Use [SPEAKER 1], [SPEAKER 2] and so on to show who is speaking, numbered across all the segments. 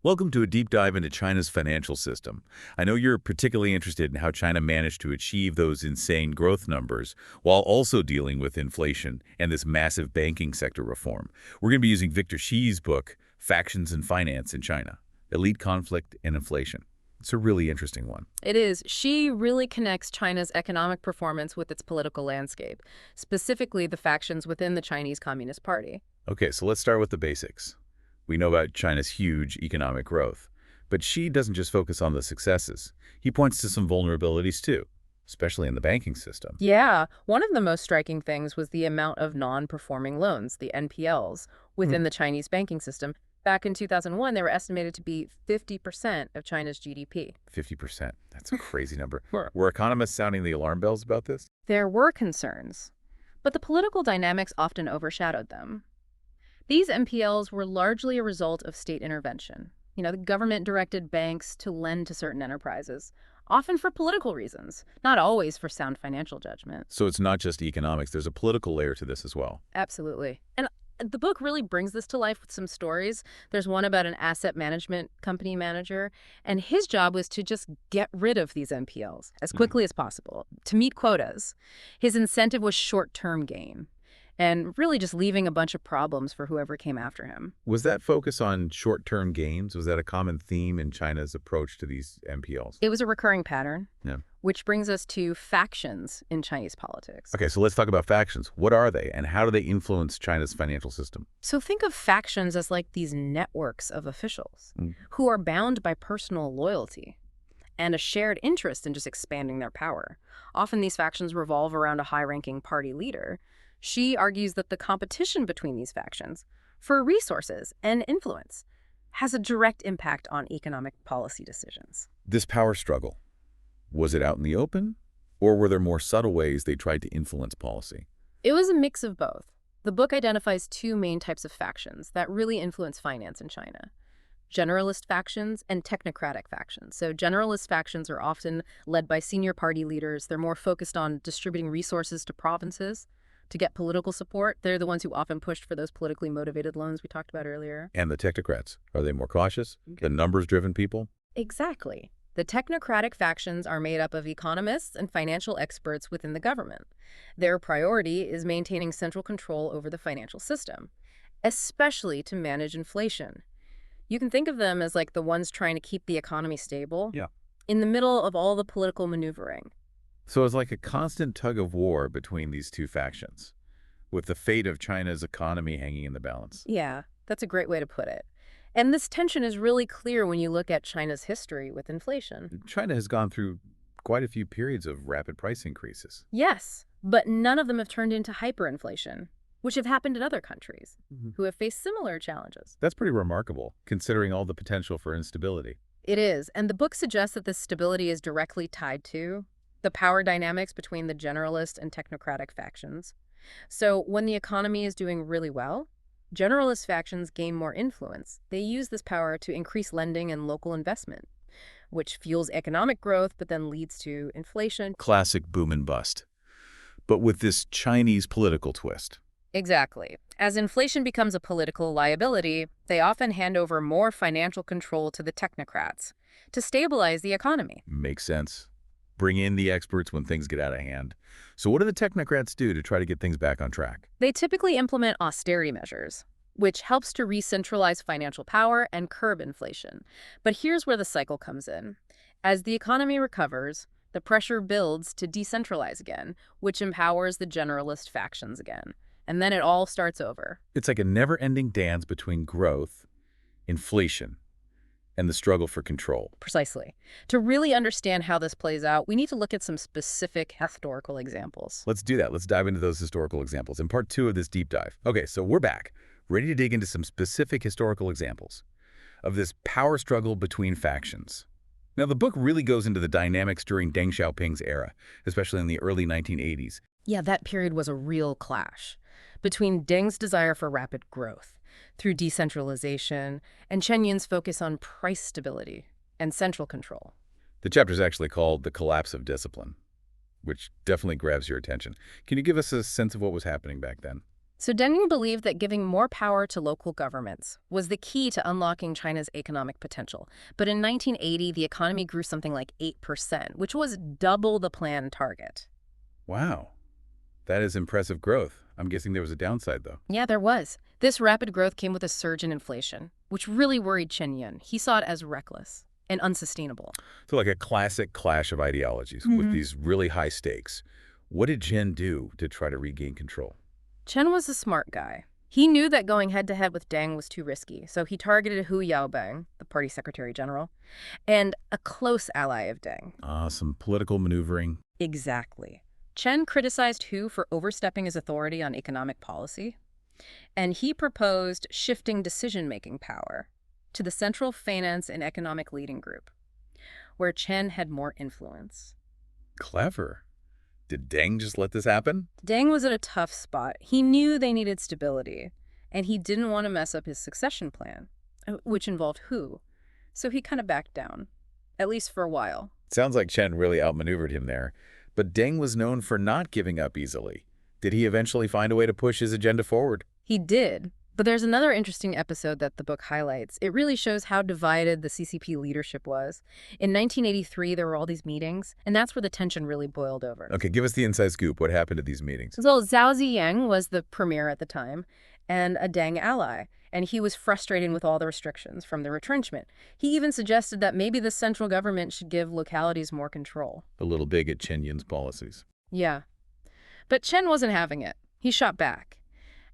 [SPEAKER 1] Welcome to a deep dive into China's financial system. I know you're particularly interested in how China managed to achieve those insane growth numbers while also dealing with inflation and this massive banking sector reform. We're going to be using Victor Shih's book, Factions and Finance in China, Elite Conflict and Inflation. It's a really interesting one.
[SPEAKER 2] It is. She really connects China's economic performance with its political landscape, specifically the factions within the Chinese Communist Party.
[SPEAKER 1] Okay, so let's start with the basics. We know about China's huge economic growth, but Xi doesn't just focus on the successes. He points to some vulnerabilities too, especially in the banking system.
[SPEAKER 2] Yeah, one of the most striking things was the amount of non-performing loans, the NPLs, within the Chinese banking system. Back in 2001, they were estimated to be 50% of China's GDP.
[SPEAKER 1] 50%. That's a crazy number.
[SPEAKER 2] Sure.
[SPEAKER 1] Were economists sounding the alarm bells about this?
[SPEAKER 2] There were concerns, but the political dynamics often overshadowed them. These NPLs were largely a result of state intervention. The government directed banks to lend to certain enterprises, often for political reasons, not always for sound financial judgment.
[SPEAKER 1] So it's not just economics. There's a political layer to this as well.
[SPEAKER 2] Absolutely. And the book really brings this to life with some stories. There's one about an asset management company manager, and his job was to just get rid of these NPLs as quickly as possible, to meet quotas. His incentive was short-term gain, and really just leaving a bunch of problems for whoever came after him.
[SPEAKER 1] Was that focus on short-term gains? Was that a common theme in China's approach to these NPLs?
[SPEAKER 2] It was a recurring pattern,
[SPEAKER 1] Yeah.
[SPEAKER 2] which brings us to factions in Chinese politics.
[SPEAKER 1] Okay, so let's talk about factions. What are they, and how do they influence China's financial system?
[SPEAKER 2] So think of factions as like these networks of officials
[SPEAKER 1] Mm.
[SPEAKER 2] who are bound by personal loyalty and a shared interest in just expanding their power. Often these factions revolve around a high-ranking party leader. She argues that the competition between these factions for resources and influence has a direct impact on economic policy decisions.
[SPEAKER 1] This power struggle, was it out in the open, or were there more subtle ways they tried to influence policy?
[SPEAKER 2] It was a mix of both. The book identifies two main types of factions that really influence finance in China: generalist factions and technocratic factions. So generalist factions are often led by senior party leaders. They're more focused on distributing resources to provinces to get political support. They're the ones who often pushed for those politically motivated loans we talked about earlier.
[SPEAKER 1] And the technocrats, are they more cautious? The numbers-driven people?
[SPEAKER 2] Exactly. The technocratic factions are made up of economists and financial experts within the government. Their priority is maintaining central control over the financial system, especially to manage inflation. You can think of them as like the ones trying to keep the economy stable in the middle of all the political maneuvering.
[SPEAKER 1] So it's like a constant tug of war between these two factions, with the fate of China's economy hanging in the balance.
[SPEAKER 2] Yeah, that's a great way to put it. And this tension is really clear when you look at China's history with inflation.
[SPEAKER 1] China has gone through quite a few periods of rapid price increases.
[SPEAKER 2] Yes, but none of them have turned into hyperinflation, which have happened in other countries who have faced similar challenges.
[SPEAKER 1] That's pretty remarkable, considering all the potential for instability.
[SPEAKER 2] It is, and the book suggests that this stability is directly tied to the power dynamics between the generalist and technocratic factions. So when the economy is doing really well, generalist factions gain more influence. They use this power to increase lending and local investment, which fuels economic growth but then leads to inflation.
[SPEAKER 1] Classic boom and bust, but with this Chinese political twist.
[SPEAKER 2] Exactly. As inflation becomes a political liability, they often hand over more financial control to the technocrats to stabilize the economy.
[SPEAKER 1] Makes sense. Bring in the experts when things get out of hand. So what do the technocrats do to try to get things back on track?
[SPEAKER 2] They typically implement austerity measures, which helps to re-centralize financial power and curb inflation. But here's where the cycle comes in. As the economy recovers, the pressure builds to decentralize again, which empowers the generalist factions again. And then it all starts over.
[SPEAKER 1] It's like a never-ending dance between growth, inflation, and the struggle for control.
[SPEAKER 2] Precisely. To really understand how this plays out, we need to look at some specific historical examples.
[SPEAKER 1] Let's do that. Let's dive into those historical examples in part 2 of this deep dive. Okay, so we're back, ready to dig into some specific historical examples of this power struggle between factions. Now, the book really goes into the dynamics during Deng Xiaoping's era, especially in the early 1980s.
[SPEAKER 2] Yeah, that period was a real clash between Deng's desire for rapid growth through decentralization and Chen Yin's focus on price stability and central control.
[SPEAKER 1] The chapter is actually called The Collapse of Discipline, which definitely grabs your attention. Can you give us a sense of what was happening back then?
[SPEAKER 2] So Deng believed that giving more power to local governments was the key to unlocking China's economic potential. But in 1980, the economy grew something like 8%, which was double the planned target.
[SPEAKER 1] Wow, that is impressive growth. I'm guessing there was a downside, though.
[SPEAKER 2] Yeah, there was. This rapid growth came with a surge in inflation, which really worried Chen Yun. He saw it as reckless and unsustainable.
[SPEAKER 1] So like a classic clash of ideologies with these really high stakes. What did Chen do to try to regain control?
[SPEAKER 2] Chen was a smart guy. He knew that going head-to-head with Deng was too risky, so he targeted Hu Yaobang, the party secretary general, and a close ally of Deng.
[SPEAKER 1] Some political maneuvering.
[SPEAKER 2] Exactly. Chen criticized Hu for overstepping his authority on economic policy, and he proposed shifting decision-making power to the Central Finance and Economic Leading Group, where Chen had more influence.
[SPEAKER 1] Clever. Did Deng just let this happen?
[SPEAKER 2] Deng was at a tough spot. He knew they needed stability, and he didn't want to mess up his succession plan, which involved Hu. So he kind of backed down, at least for a while.
[SPEAKER 1] Sounds like Chen really outmaneuvered him there. But Deng was known for not giving up easily. Did he eventually find a way to push his agenda forward?
[SPEAKER 2] He did. But there's another interesting episode that the book highlights. It really shows how divided the CCP leadership was. In 1983, there were all these meetings, and that's where the tension really boiled over.
[SPEAKER 1] Okay, give us the inside scoop. What happened at these meetings?
[SPEAKER 2] So Zhao Ziyang was the premier at the time and a Deng ally, and he was frustrated with all the restrictions from the retrenchment. He even suggested that maybe the central government should give localities more control.
[SPEAKER 1] A little big at Chen Yun's policies.
[SPEAKER 2] Yeah. But Chen wasn't having it. He shot back,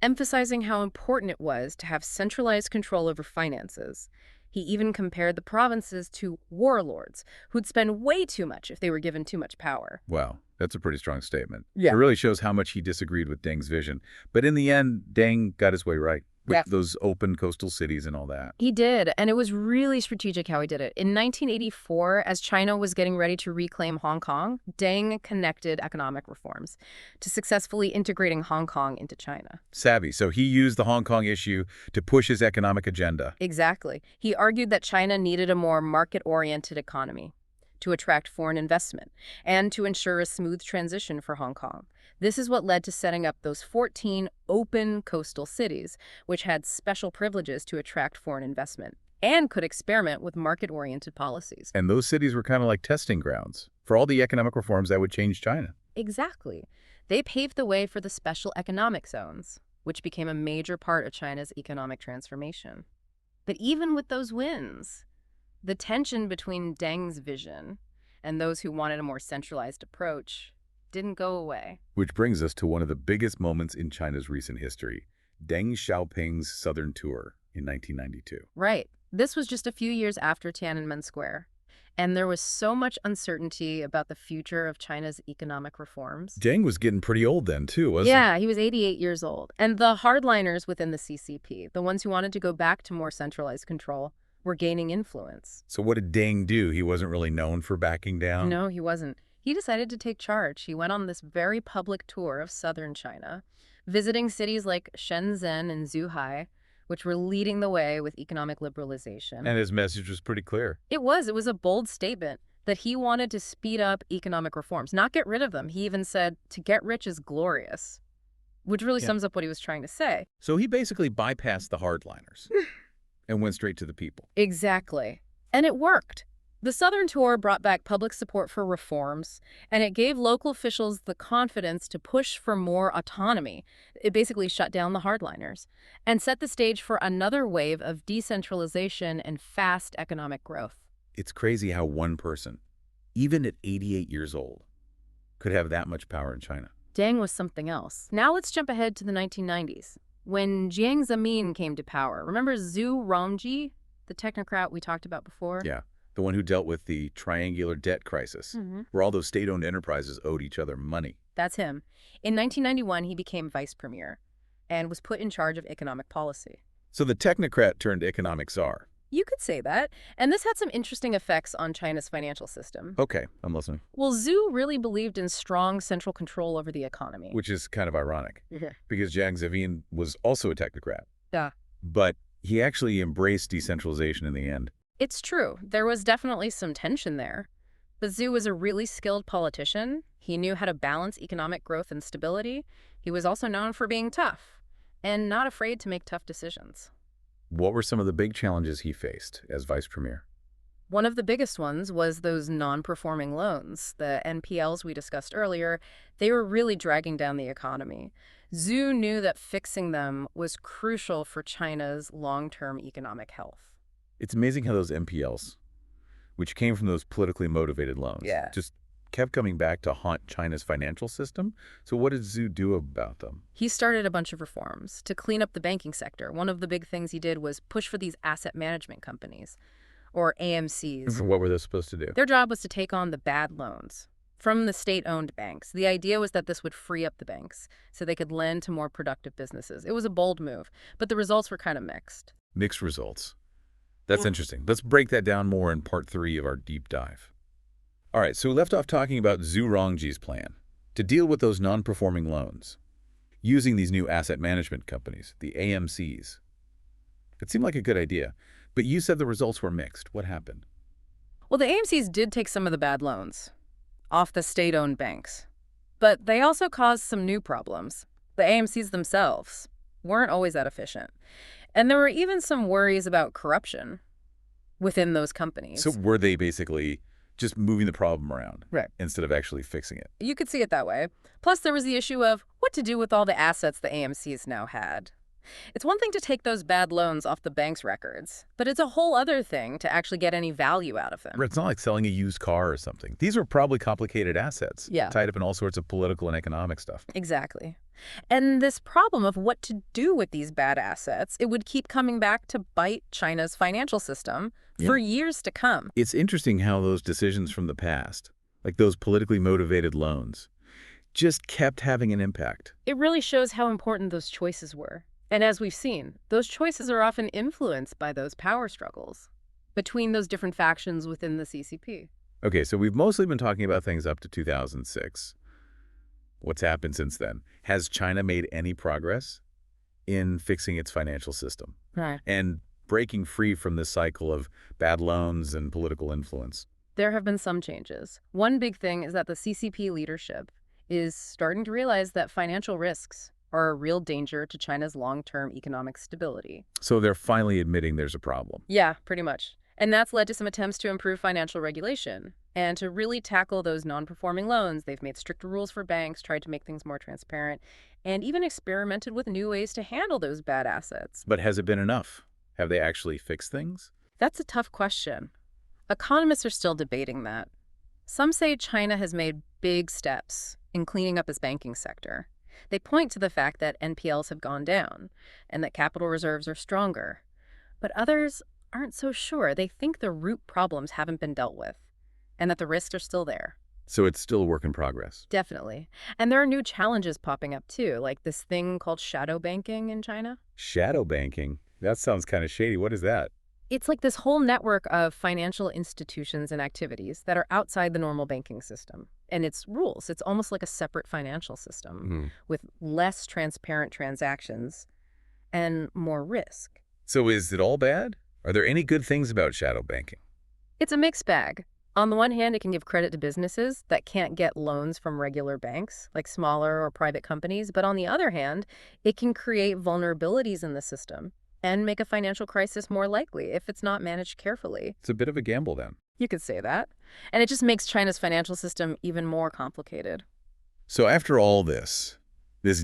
[SPEAKER 2] emphasizing how important it was to have centralized control over finances. He even compared the provinces to warlords who'd spend way too much if they were given too much power.
[SPEAKER 1] Wow, that's a pretty strong statement.
[SPEAKER 2] Yeah.
[SPEAKER 1] It really shows how much he disagreed with Deng's vision. But in the end, Deng got his way right. With those open coastal cities and all that.
[SPEAKER 2] He did, and it was really strategic how he did it. In 1984, as China was getting ready to reclaim Hong Kong, Deng connected economic reforms to successfully integrating Hong Kong into China.
[SPEAKER 1] Savvy. So he used the Hong Kong issue to push his economic agenda.
[SPEAKER 2] Exactly. He argued that China needed a more market-oriented economy to attract foreign investment and to ensure a smooth transition for Hong Kong. This is what led to setting up those 14 open coastal cities, which had special privileges to attract foreign investment and could experiment with market-oriented policies.
[SPEAKER 1] And those cities were kind of like testing grounds for all the economic reforms that would change China.
[SPEAKER 2] Exactly. They paved the way for the special economic zones, which became a major part of China's economic transformation. But even with those wins, the tension between Deng's vision and those who wanted a more centralized approach didn't go away.
[SPEAKER 1] Which brings us to one of the biggest moments in China's recent history, Deng Xiaoping's Southern Tour in 1992.
[SPEAKER 2] Right. This was just a few years after Tiananmen Square, and there was so much uncertainty about the future of China's economic reforms.
[SPEAKER 1] Deng was getting pretty old then, too, wasn't he?
[SPEAKER 2] Yeah, he was 88 years old. And the hardliners within the CCP, the ones who wanted to go back to more centralized control, were gaining influence.
[SPEAKER 1] So what did Deng do? He wasn't really known for backing down?
[SPEAKER 2] No, he wasn't. He decided to take charge. He went on this very public tour of southern China, visiting cities like Shenzhen and Zhuhai, which were leading the way with economic liberalization.
[SPEAKER 1] And his message was pretty clear.
[SPEAKER 2] It was a bold statement that he wanted to speed up economic reforms, not get rid of them. He even said, to get rich is glorious, which really sums up what he was trying to say.
[SPEAKER 1] So he basically bypassed the hardliners and went straight to the people.
[SPEAKER 2] Exactly. And it worked. The Southern Tour brought back public support for reforms, and it gave local officials the confidence to push for more autonomy. It basically shut down the hardliners and set the stage for another wave of decentralization and fast economic growth.
[SPEAKER 1] It's crazy how one person, even at 88 years old, could have that much power in China.
[SPEAKER 2] Deng was something else. Now let's jump ahead to the 1990s, when Jiang Zemin came to power. Remember Zhu Rongji, the technocrat we talked about before?
[SPEAKER 1] Yeah. The one who dealt with the triangular debt crisis, where all those state-owned enterprises owed each other money.
[SPEAKER 2] That's him. In 1991, he became vice premier and was put in charge of economic policy.
[SPEAKER 1] So the technocrat turned economic czar.
[SPEAKER 2] You could say that. And this had some interesting effects on China's financial system.
[SPEAKER 1] Okay, I'm listening.
[SPEAKER 2] Well, Zhu really believed in strong central control over the economy.
[SPEAKER 1] Which is kind of ironic,
[SPEAKER 2] Yeah.
[SPEAKER 1] because Jiang Zemin was also a technocrat.
[SPEAKER 2] Yeah.
[SPEAKER 1] But he actually embraced decentralization in the end.
[SPEAKER 2] It's true. There was definitely some tension there. But Zhu was a really skilled politician. He knew how to balance economic growth and stability. He was also known for being tough. and not afraid to make tough decisions.
[SPEAKER 1] What were some of the big challenges he faced as vice premier?
[SPEAKER 2] One of the biggest ones was those non-performing loans, the NPLs we discussed earlier. They were really dragging down the economy. Zhu knew that fixing them was crucial for China's long-term economic health.
[SPEAKER 1] It's amazing how those MPLs, which came from those politically motivated loans,
[SPEAKER 2] Yeah.
[SPEAKER 1] just kept coming back to haunt China's financial system. So what did Zhu do about them?
[SPEAKER 2] He started a bunch of reforms to clean up the banking sector. One of the big things he did was push for these asset management companies, or AMCs.
[SPEAKER 1] What were those supposed to do?
[SPEAKER 2] Their job was to take on the bad loans from the state-owned banks. The idea was that this would free up the banks so they could lend to more productive businesses. It was a bold move, but the results were kind of mixed.
[SPEAKER 1] Mixed results. That's interesting. Let's break that down more in part 3 of our deep dive. All right, so we left off talking about Zhu Rongji's plan to deal with those non-performing loans using these new asset management companies, the AMCs. It seemed like a good idea, but you said the results were mixed. What happened?
[SPEAKER 2] Well, the AMCs did take some of the bad loans off the state-owned banks, but they also caused some new problems. The AMCs themselves weren't always that efficient. And there were even some worries about corruption within those companies.
[SPEAKER 1] So were they basically just moving the problem around
[SPEAKER 2] Right.
[SPEAKER 1] instead of actually fixing it?
[SPEAKER 2] You could see it that way. Plus, there was the issue of what to do with all the assets the AMCs now had. It's one thing to take those bad loans off the bank's records, but it's a whole other thing to actually get any value out of them.
[SPEAKER 1] It's not like selling a used car or something. These are probably complicated assets,
[SPEAKER 2] Yeah.
[SPEAKER 1] tied up in all sorts of political and economic stuff.
[SPEAKER 2] Exactly. And this problem of what to do with these bad assets, it would keep coming back to bite China's financial system for years to come.
[SPEAKER 1] It's interesting how those decisions from the past, like those politically motivated loans, just kept having an impact.
[SPEAKER 2] It really shows how important those choices were. And as we've seen, those choices are often influenced by those power struggles between those different factions within the CCP.
[SPEAKER 1] Okay, so we've mostly been talking about things up to 2006. What's happened since then? Has China made any progress in fixing its financial system
[SPEAKER 2] Right.
[SPEAKER 1] and breaking free from this cycle of bad loans and political influence?
[SPEAKER 2] There have been some changes. One big thing is that the CCP leadership is starting to realize that financial risks are a real danger to China's long-term economic stability.
[SPEAKER 1] So they're finally admitting there's a problem.
[SPEAKER 2] Yeah, pretty much. And that's led to some attempts to improve financial regulation and to really tackle those non-performing loans. They've made stricter rules for banks, tried to make things more transparent, and even experimented with new ways to handle those bad assets.
[SPEAKER 1] But has it been enough? Have they actually fixed things?
[SPEAKER 2] That's a tough question. Economists are still debating that. Some say China has made big steps in cleaning up its banking sector. They point to the fact that NPLs have gone down and that capital reserves are stronger. But others aren't so sure. They think the root problems haven't been dealt with and that the risks are still there.
[SPEAKER 1] So it's still a work in progress.
[SPEAKER 2] Definitely. And there are new challenges popping up too, like this thing called shadow banking in China.
[SPEAKER 1] Shadow banking? That sounds kind of shady. What is that?
[SPEAKER 2] It's like this whole network of financial institutions and activities that are outside the normal banking system. And its rules. It's almost like a separate financial system with less transparent transactions and more risk.
[SPEAKER 1] So is it all bad? Are there any good things about shadow banking?
[SPEAKER 2] It's a mixed bag. On the one hand, it can give credit to businesses that can't get loans from regular banks, like smaller or private companies. But on the other hand, it can create vulnerabilities in the system and make a financial crisis more likely if it's not managed carefully.
[SPEAKER 1] It's a bit of a gamble then.
[SPEAKER 2] You could say that. And it just makes China's financial system even more complicated.
[SPEAKER 1] So after all this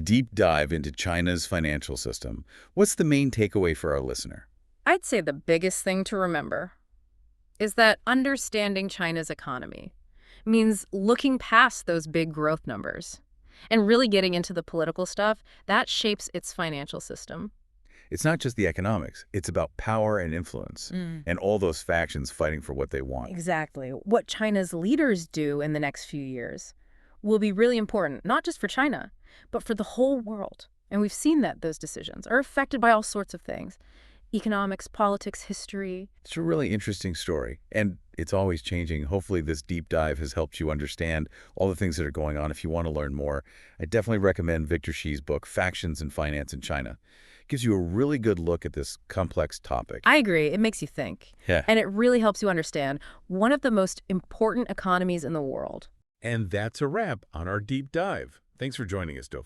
[SPEAKER 1] deep dive into China's financial system, what's the main takeaway for our listener?
[SPEAKER 2] I'd say the biggest thing to remember is that understanding China's economy means looking past those big growth numbers and really getting into the political stuff that shapes its financial system.
[SPEAKER 1] It's not just the economics. It's about power and influence and all those factions fighting for what they want.
[SPEAKER 2] Exactly. What China's leaders do in the next few years will be really important, not just for China, but for the whole world. And we've seen that those decisions are affected by all sorts of things. Economics, politics, history.
[SPEAKER 1] It's a really interesting story, and it's always changing. Hopefully this deep dive has helped you understand all the things that are going on. If you want to learn more, I definitely recommend Victor Shih's book, Factions in Finance in China. It gives you a really good look at this complex topic.
[SPEAKER 2] I agree. It makes you think.
[SPEAKER 1] Yeah.
[SPEAKER 2] And it really helps you understand one of the most important economies in the world.
[SPEAKER 1] And that's a wrap on our deep dive. Thanks for joining us, Dov.